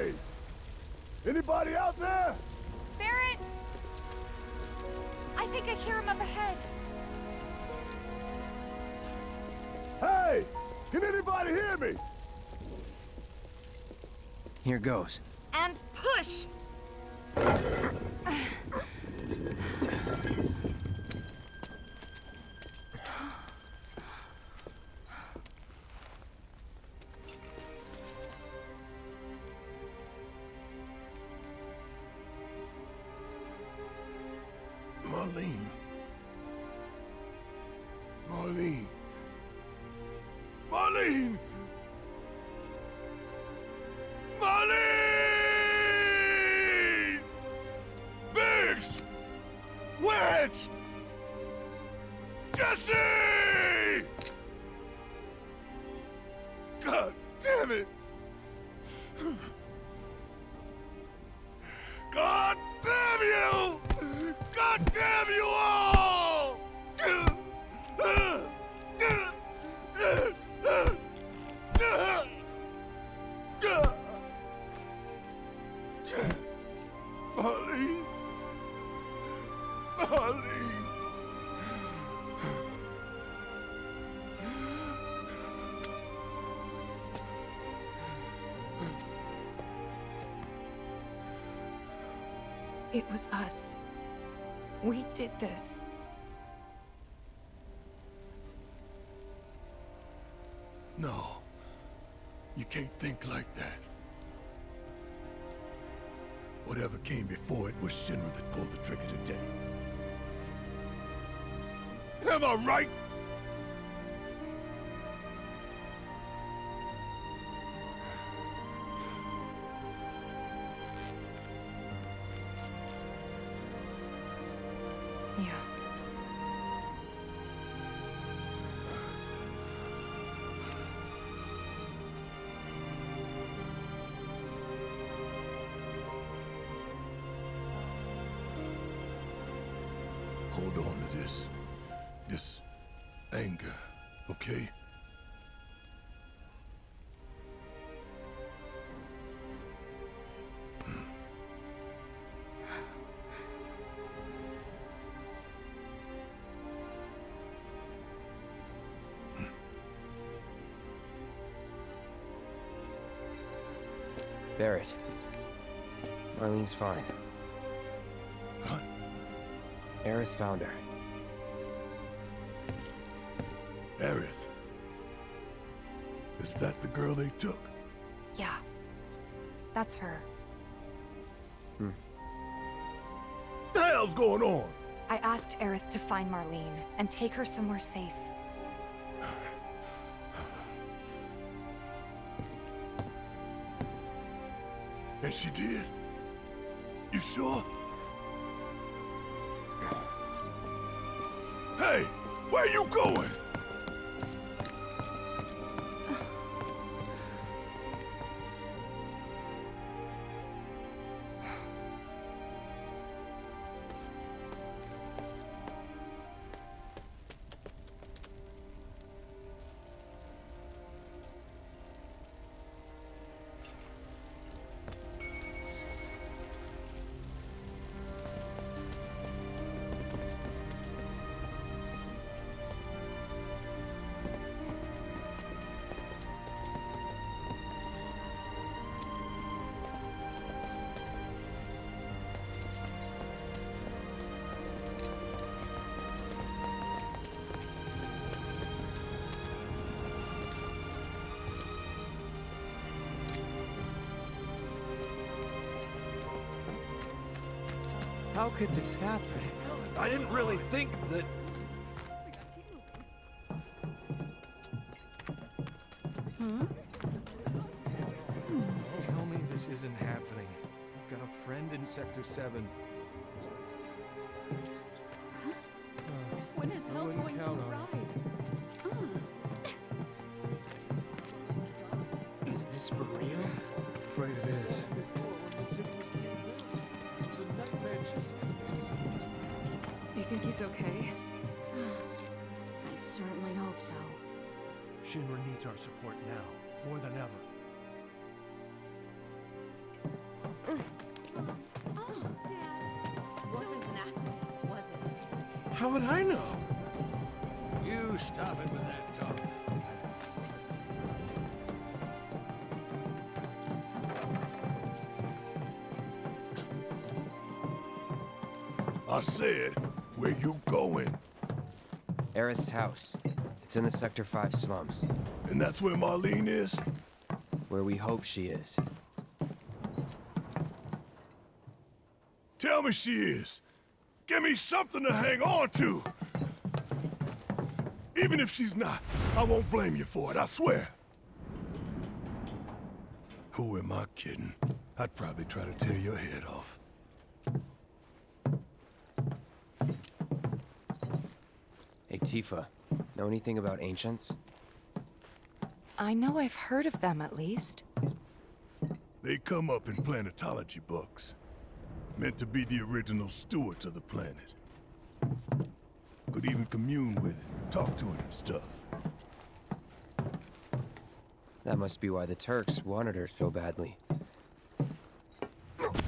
Hey! Anybody out there? Barrett! I think I hear him up ahead. Hey! Can anybody hear me? Here goes. And push! Marlene. Marlene. Marlene! Marlene! Biggs! Wedge! Jesse! God damn it! God damn you! God damn you all! Marlene. Marlene. It was us. We did this. No. You can't think like that. Whatever came before it was Shinra that pulled the trigger today. Am I right? Yeah. Hold on to this anger, okay? Barrett. Marlene's fine. Huh? Aerith found her. Aerith. Is that the girl they took? Yeah. That's her. The hell's going on? I asked Aerith to find Marlene and take her somewhere safe. And she did? You sure? Hey, where you going? How could this happen? I didn't really think that... Tell me this isn't happening. I've got a friend in Sector 7. When is help going to arrive? Is this for real? Afraid it is. You think he's okay? I certainly hope so. Shinra needs our support now, more than ever. Oh, Dad. This wasn't an accident, was it? How would I know? You stop it with that talk. I said, where you going? Aerith's house. It's in the Sector 5 slums, And that's where Marlene is? where we hope she is. Tell me she is. Give me something to hang on to. Even if she's not, I won't blame you for it, I swear. Who am I kidding? I'd probably try to tear your head off. Hey, Tifa, know anything about ancients? I know I've heard of them at least. They come up in planetology books. Meant to be the original stewards of the planet. Could even commune with it, talk to it and stuff. That must be why the Turks wanted her so badly. Within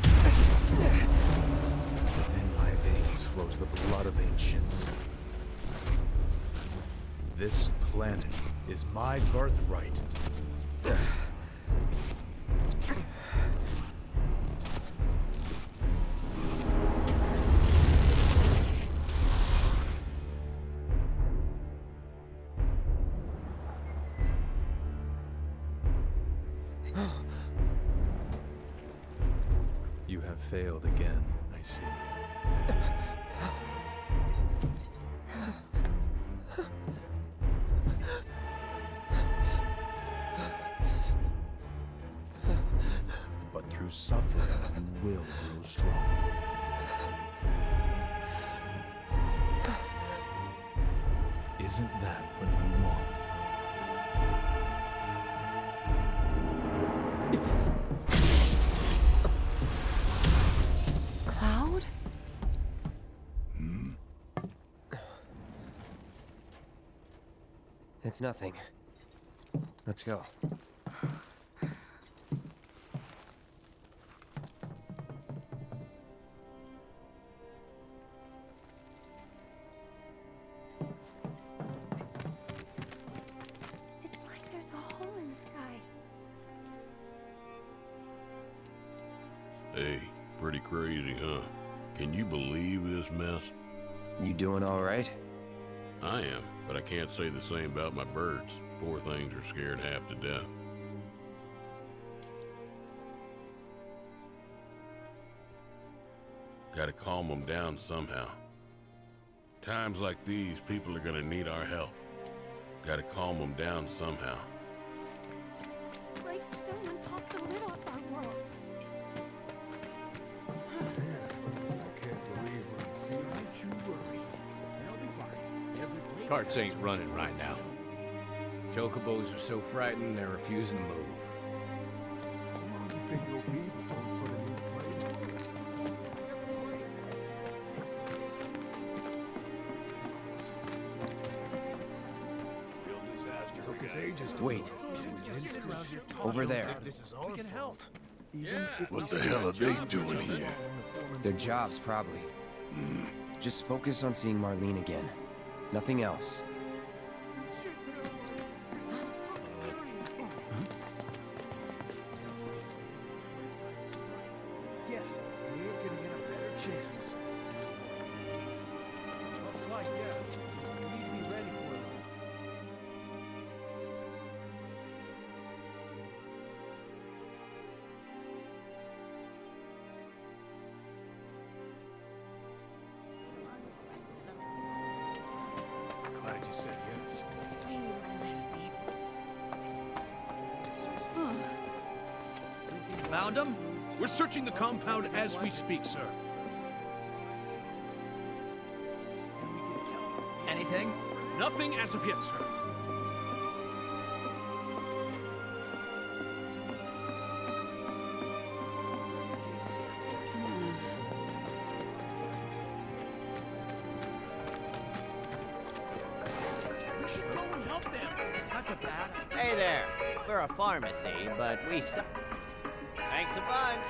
my veins flows the blood of ancients. This planet is my birthright. You have failed again, I see. But through suffering, you will grow strong. Isn't that what you want? Cloud? It's nothing. Let's go. It's like there's a hole in the sky. Hey, pretty crazy, huh? Can you believe this mess? You doing all right? I am, but I can't say the same about my birds. Poor things are scared half to death. Gotta calm them down somehow. Times like these, people are gonna need our help. Gotta calm them down somehow. Like someone popped the lid off our world. I can't believe what I'm seeing. Don't you worry. They'll be fine. Carts ain't running right now. Chocobos are so frightened they're refusing to move. How long do you think it'll be before we put a new plate? Took us ages to Wait. build. Over there. This is our fault. What the hell are they doing here? Their jobs, probably. Just focus on seeing Marlene again. Nothing else. Yeah, we're gonna get a better chance. Looks like, yeah. We need to be ready for it. Glad you said yes. Found him? We're searching the compound as we speak, sir. Anything? Nothing as of yet, sir. We should go and help them. That's a bad idea. Hey there. We're a pharmacy, but we Thanks a bunch.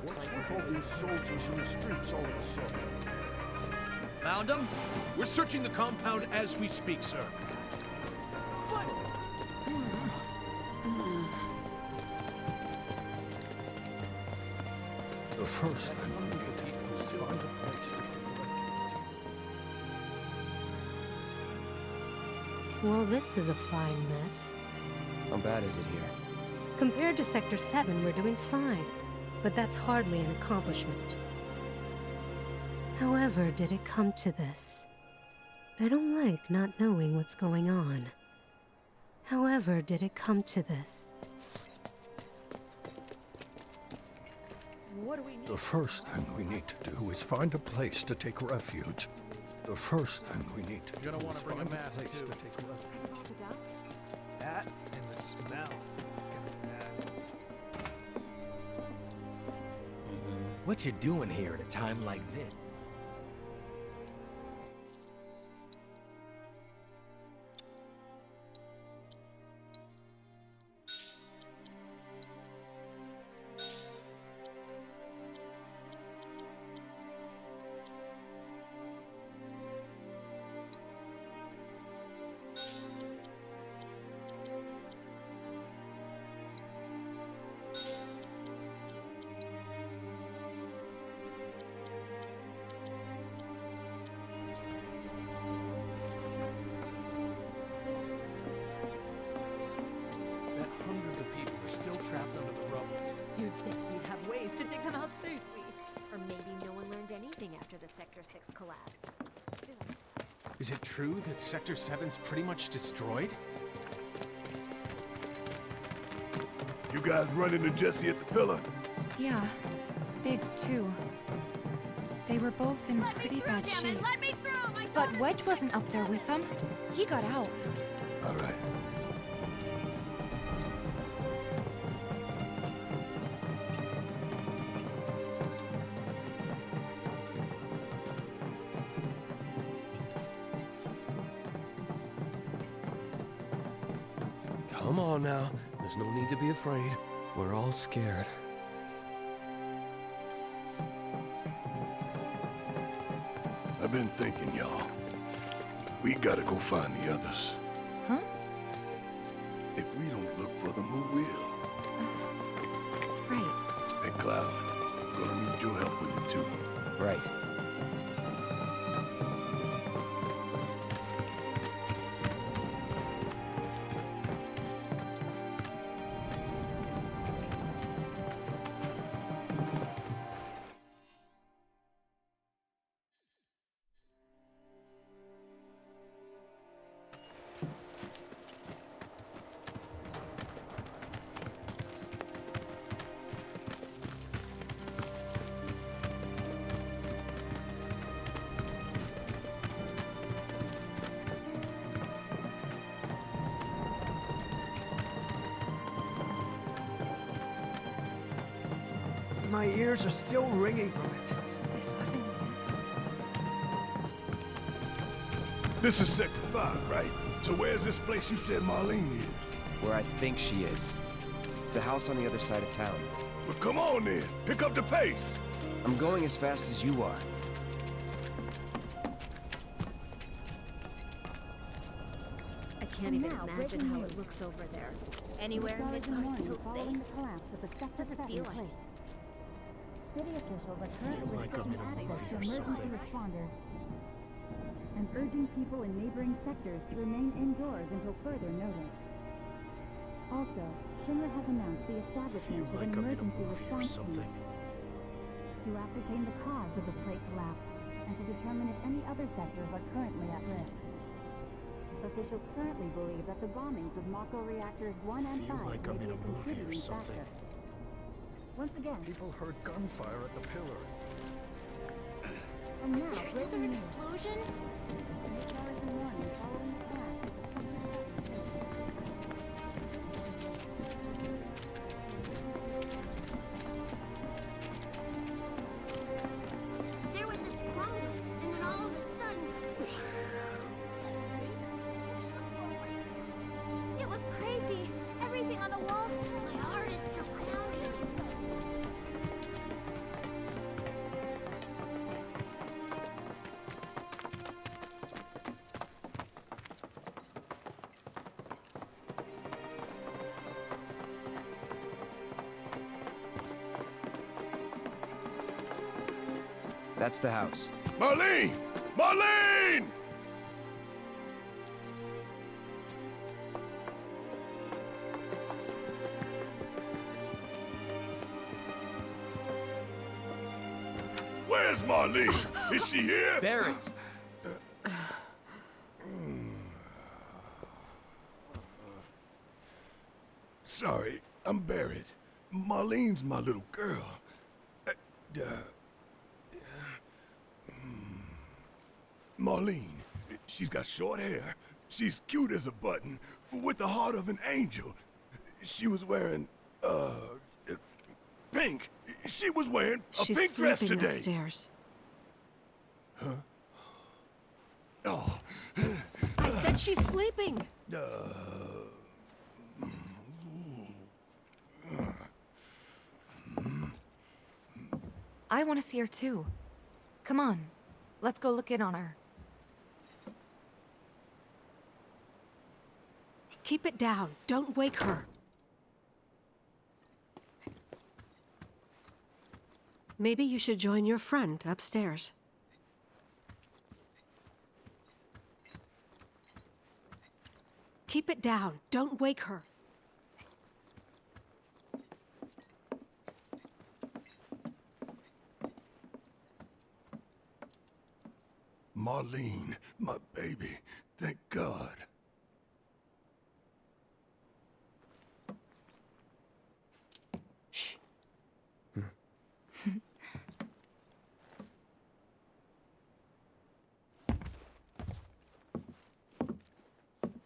What's with all these soldiers in the streets all of a sudden? Found him? We're searching the compound as we speak, sir. The first thing we need to do is find a place to take refuge. Well, this is a fine mess. How bad is it here? Compared to Sector 7, we're doing fine. But that's hardly an accomplishment. However, did it come to this? I don't like not knowing what's going on. However, did it come to this? What do we need? The first thing we need to do is find a place to take refuge. The first thing we need to You're gonna do want is to bring a find mask, place too. to take refuge. Because of all the dust? That and the smell. It's gonna be bad. What you doing here at a time like this? That hundreds of people are still trapped under the rubble. You'd think we'd have ways to dig them out safely. Or maybe no one learned anything after the Sector 6 collapse. Is it true that Sector 7's pretty much destroyed? You guys run into Jesse at the pillar? Yeah. Biggs, too. They were both in pretty bad shape. But Wedge wasn't up there with them. He got out. All right. Come on now. There's no need to be afraid. We're all scared. I've been thinking, y'all. We gotta go find the others. Huh? If we don't look for them, who will? Right. Hey, Cloud, gonna need your help with it, too. Right. My ears are still ringing from it. This wasn't... This is Sector 5, right? So where's this place you said Marlene is? Where I think she is. It's a house on the other side of town. Well, come on then. Pick up the pace. I'm going as fast as you are. I can't even imagine how it looks over there. Anywhere Midgar's still safe. Doesn't feel like it. City officials are currently like I'm in a access movie to or emergency something. responders and urging people in neighboring sectors to remain indoors until further notice. Also, Shinra has announced the establishment Feel of like an I'm in a emergency movie or response team something. to ascertain the cause of the plate collapse and to determine if any other sectors are currently at risk. Officials currently believe that the bombings of Mako reactors 1 and 5 Feel like I'm may in be a movie or contributing something. factor. Once again, People heard gunfire at the pillar. and Is now there another breaking news. explosion? Hours in the morning following the collapse of the There was this rumbling, and then all of a sudden... It was crazy. Everything on the walls. My heart is still pounding. That's the house. Marlene! Marlene! Where's Marlene? Is she here? Barrett! Sorry, I'm Barrett. Marlene's my little girl. Marlene, she's got short hair. She's cute as a button, with the heart of an angel. She was wearing, pink. She was wearing a pink dress today. She's sleeping upstairs. Huh? Oh. I said she's sleeping. I want to see her too. Come on, let's go look in on her. Keep it down. Don't wake her. Maybe you should join your friend upstairs. Keep it down. Don't wake her. Marlene, my baby. Thank God. Shh.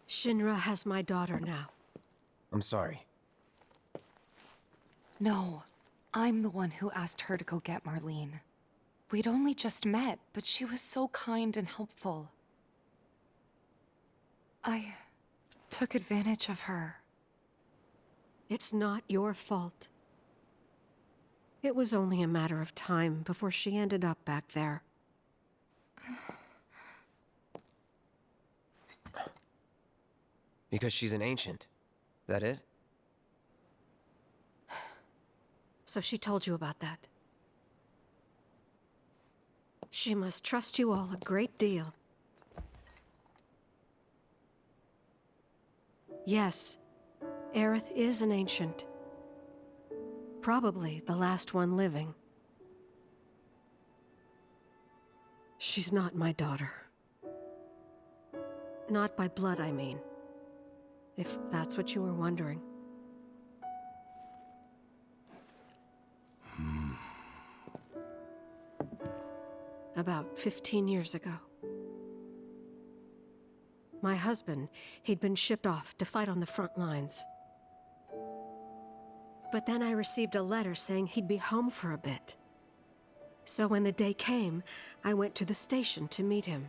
Shinra has my daughter now. I'm sorry. No, I'm the one who asked her to go get Marlene. We'd only just met, but she was so kind and helpful. I took advantage of her. It's not your fault. It was only a matter of time before she ended up back there. Because she's an ancient. That it? So she told you about that. She must trust you all a great deal. Yes, Aerith is an ancient. Probably the last one living. She's not my daughter. Not by blood, I mean. If that's what you were wondering. About 15 years ago. My husband, he'd been shipped off to fight on the front lines. But then I received a letter saying he'd be home for a bit. So when the day came, I went to the station to meet him.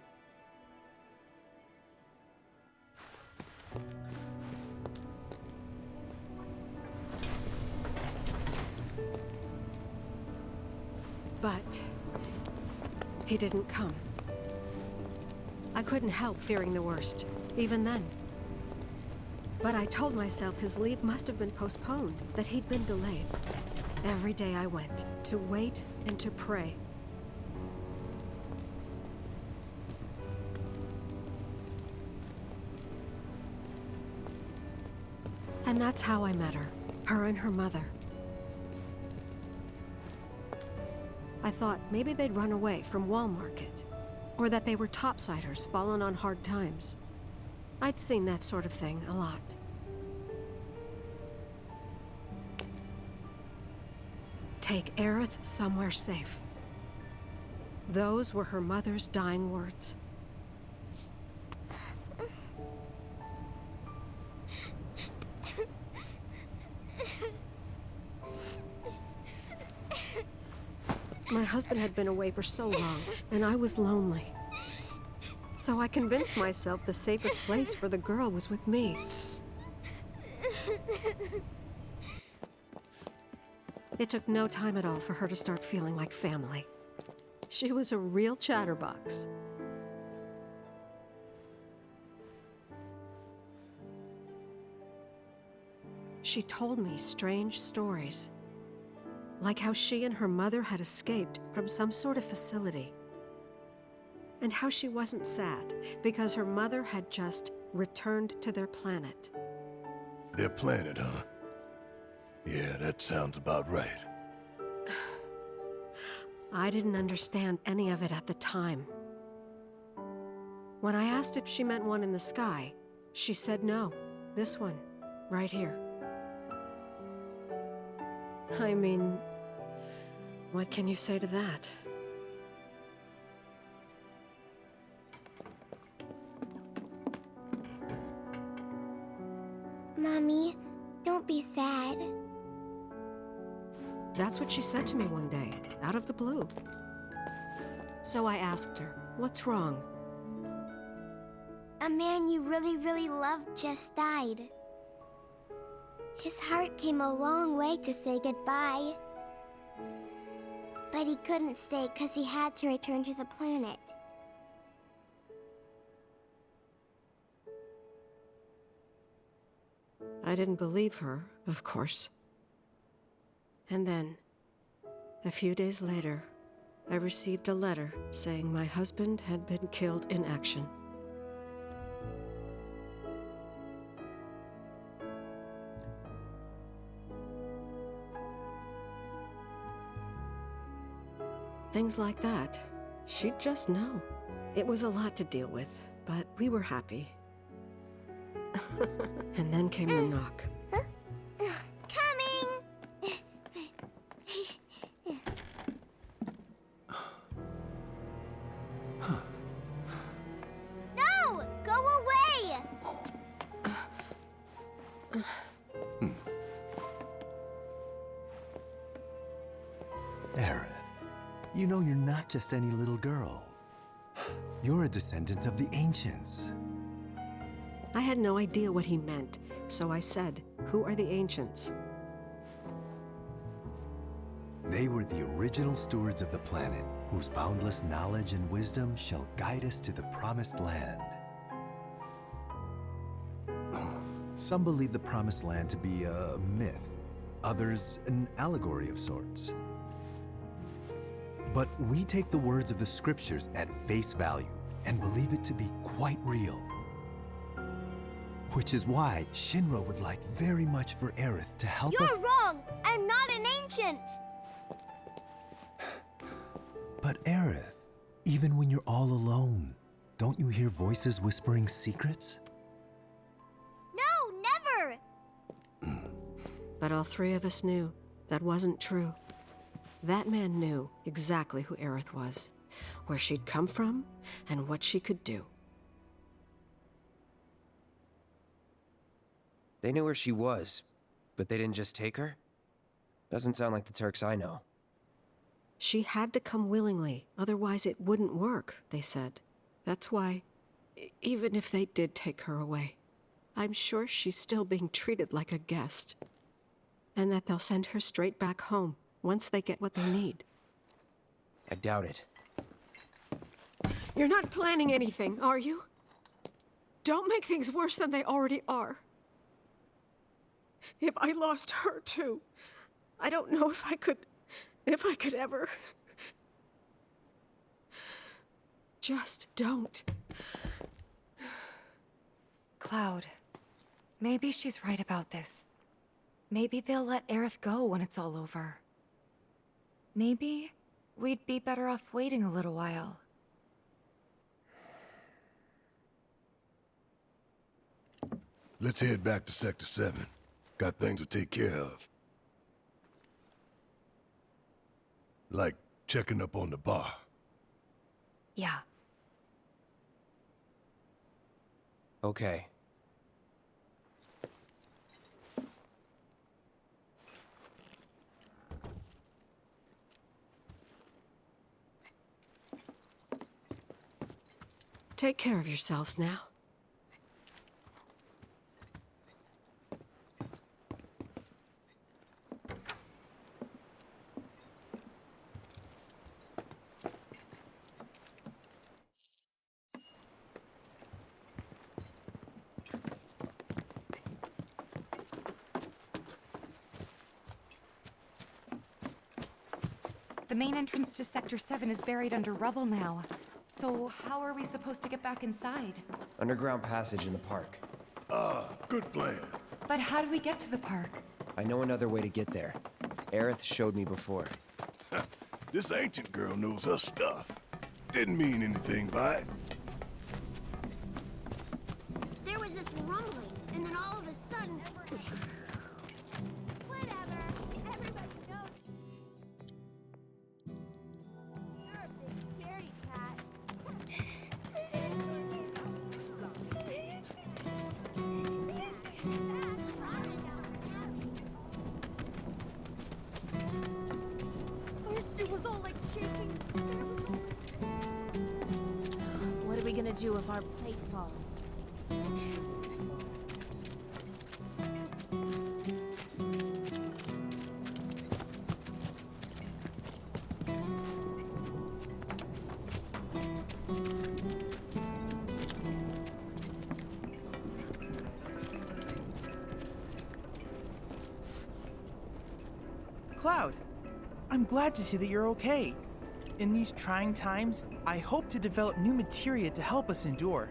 But he didn't come. I couldn't help fearing the worst, even then. But I told myself his leave must have been postponed, that he'd been delayed. Every day I went, to wait and to pray. And that's how I met her and her mother. I thought maybe they'd run away from Wall Market, or that they were topsiders fallen on hard times. I'd seen that sort of thing a lot. Take Aerith somewhere safe. Those were her mother's dying words. My husband had been away for so long, and I was lonely. So I convinced myself the safest place for the girl was with me. It took no time at all for her to start feeling like family. She was a real chatterbox. She told me strange stories. like how she and her mother had escaped from some sort of facility. And how she wasn't sad because her mother had just returned to their planet. Their planet, huh? Yeah, that sounds about right. I didn't understand any of it at the time. When I asked if she meant one in the sky, she said no. This one, right here. I mean, what can you say to that? Mommy, don't be sad. That's what she said to me one day, out of the blue. So I asked her, what's wrong? A man you really, really loved just died. His heart came a long way to say goodbye. But he couldn't stay because he had to return to the planet. I didn't believe her, of course. And then, a few days later, I received a letter saying my husband had been killed in action. Things like that, she'd just know. It was a lot to deal with, but we were happy. And then came the knock. Coming! No! Go away! Aerith, you know you're not just any little girl. You're a descendant of the Ancients. I had no idea what he meant, so I said, "Who are the Ancients?" They were the original stewards of the planet, whose boundless knowledge and wisdom shall guide us to the Promised Land. Some believe the Promised Land to be a myth, others an allegory of sorts. But we take the words of the scriptures at face value and believe it to be quite real. Which is why Shinra would like very much for Aerith to help us— You're wrong! I'm not an ancient! But Aerith, even when you're all alone, don't you hear voices whispering secrets? No, never! But all three of us knew that wasn't true. That man knew exactly who Aerith was, where she'd come from, and what she could do. They knew where she was, but they didn't just take her? Doesn't sound like the Turks I know. She had to come willingly, otherwise it wouldn't work, they said. That's why, even if they did take her away, I'm sure she's still being treated like a guest. And that they'll send her straight back home once they get what they need. I doubt it. You're not planning anything, are you? Don't make things worse than they already are. If I lost her too, I don't know if I could ever. Just don't. Cloud, maybe she's right about this. Maybe they'll let Aerith go when it's all over. Maybe we'd be better off waiting a little while. Let's head back to Sector 7. Got things to take care of. Like checking up on the bar. Yeah. Okay. Take care of yourselves now. The main entrance to Sector 7 is buried under rubble now. So how are we supposed to get back inside? Underground passage in the park. Good plan. But how do we get to the park? I know another way to get there. Aerith showed me before. This ancient girl knows her stuff. Didn't mean anything by it. There was this rumbling, and then all of a sudden... Whatever. Everybody knows. You're a big scaredy cat. It was all like shaking. So, what are we gonna do if our plate falls? Cloud, I'm glad to see that you're okay. In these trying times, I hope to develop new materia to help us endure.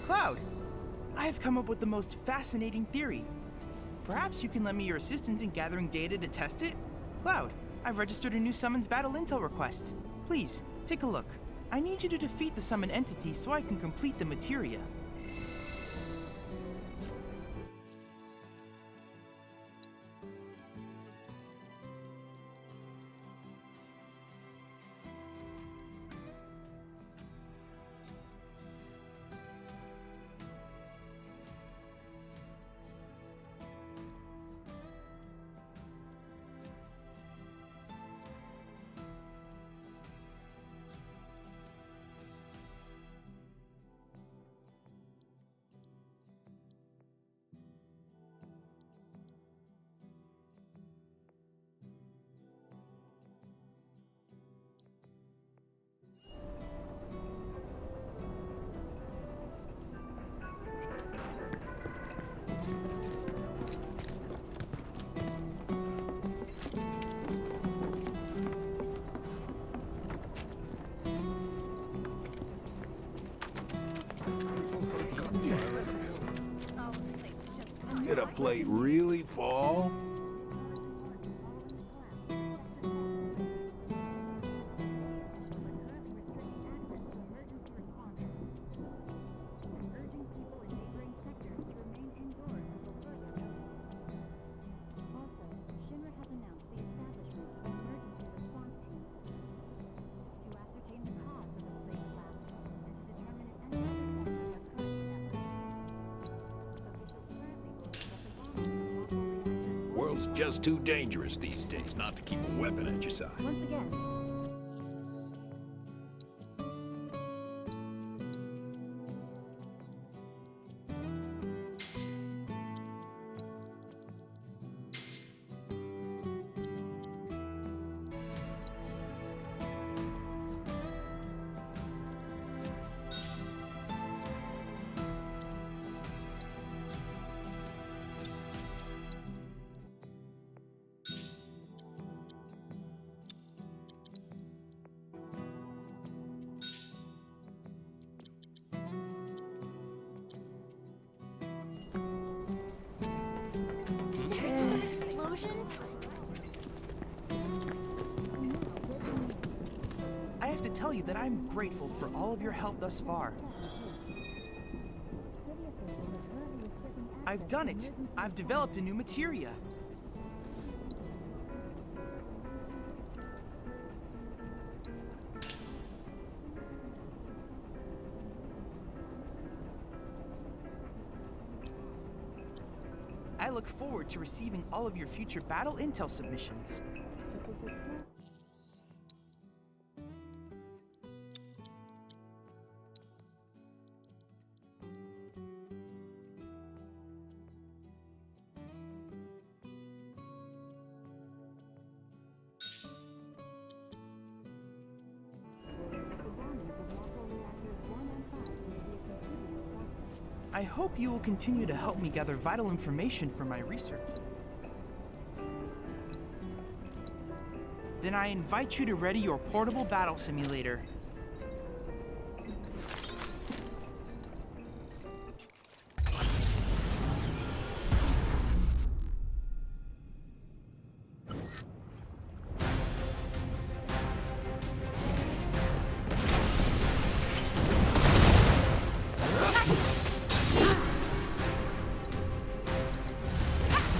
Cloud, I have come up with the most fascinating theory. Perhaps you can lend me your assistance in gathering data to test it? Cloud, I've registered a new summons battle intel request. Please, take a look. I need you to defeat the summon entity so I can complete the materia. Did a plate really fall? World's just too dangerous these days not to keep a weapon at your side. Once again, I have to tell you that I'm grateful for all of your help thus far. I've done it! I've developed a new materia. I look forward to receiving all of your future battle intel submissions. I hope you will continue to help me gather vital information for my research. Then I invite you to ready your portable battle simulator.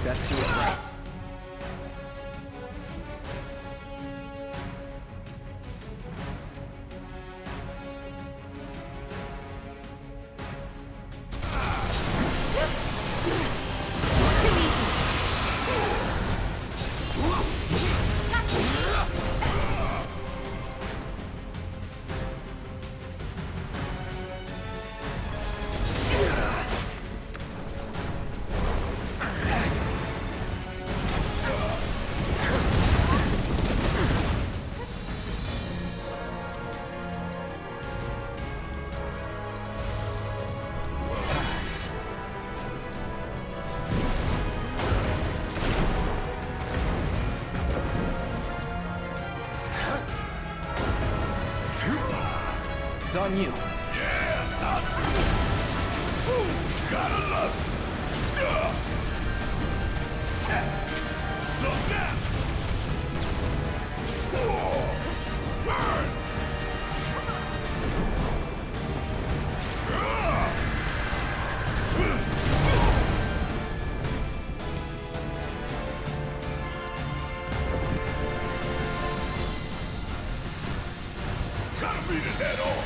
Best do it right. It's on you. Gotta love it. So now. Burn. Gotta beat it head on.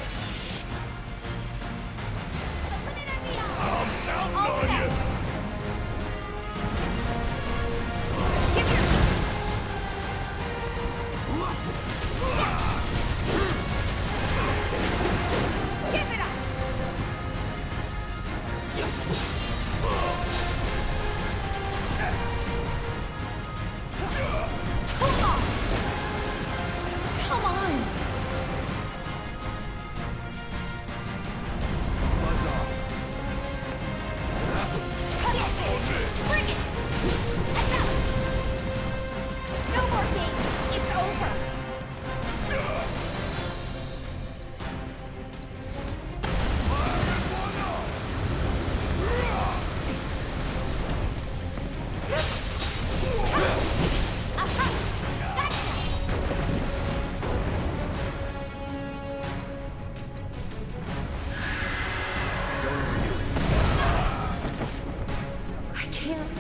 I'm counting on you. Give it up! Come on! Bring it! Enough! No more games! It's over! I can't.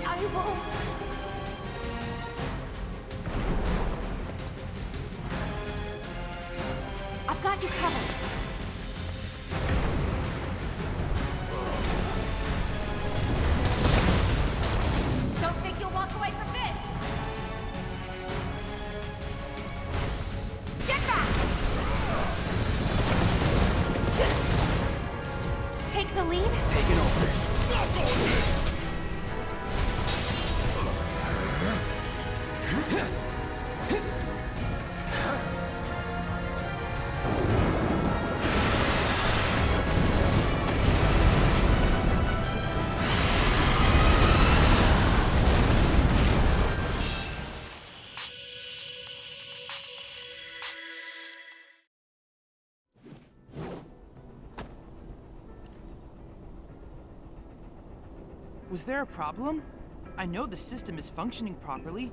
I won't. I've got you covered. Don't think you'll walk away from this. Get back! Take the lead? Take it over. Was there a problem? I know the system is functioning properly.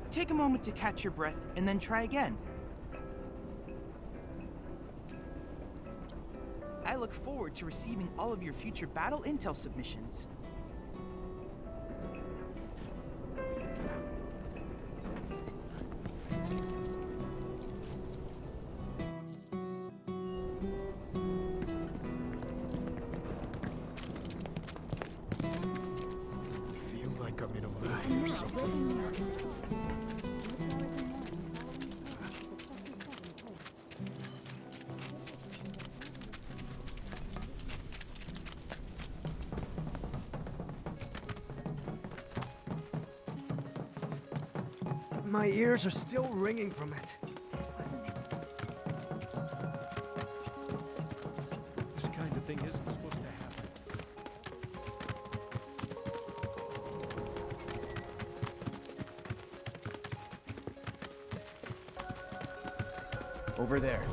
Take a moment to catch your breath and then try again. I look forward to receiving all of your future battle intel submissions. My ears are still ringing from it. This kind of thing isn't supposed to happen. Over there.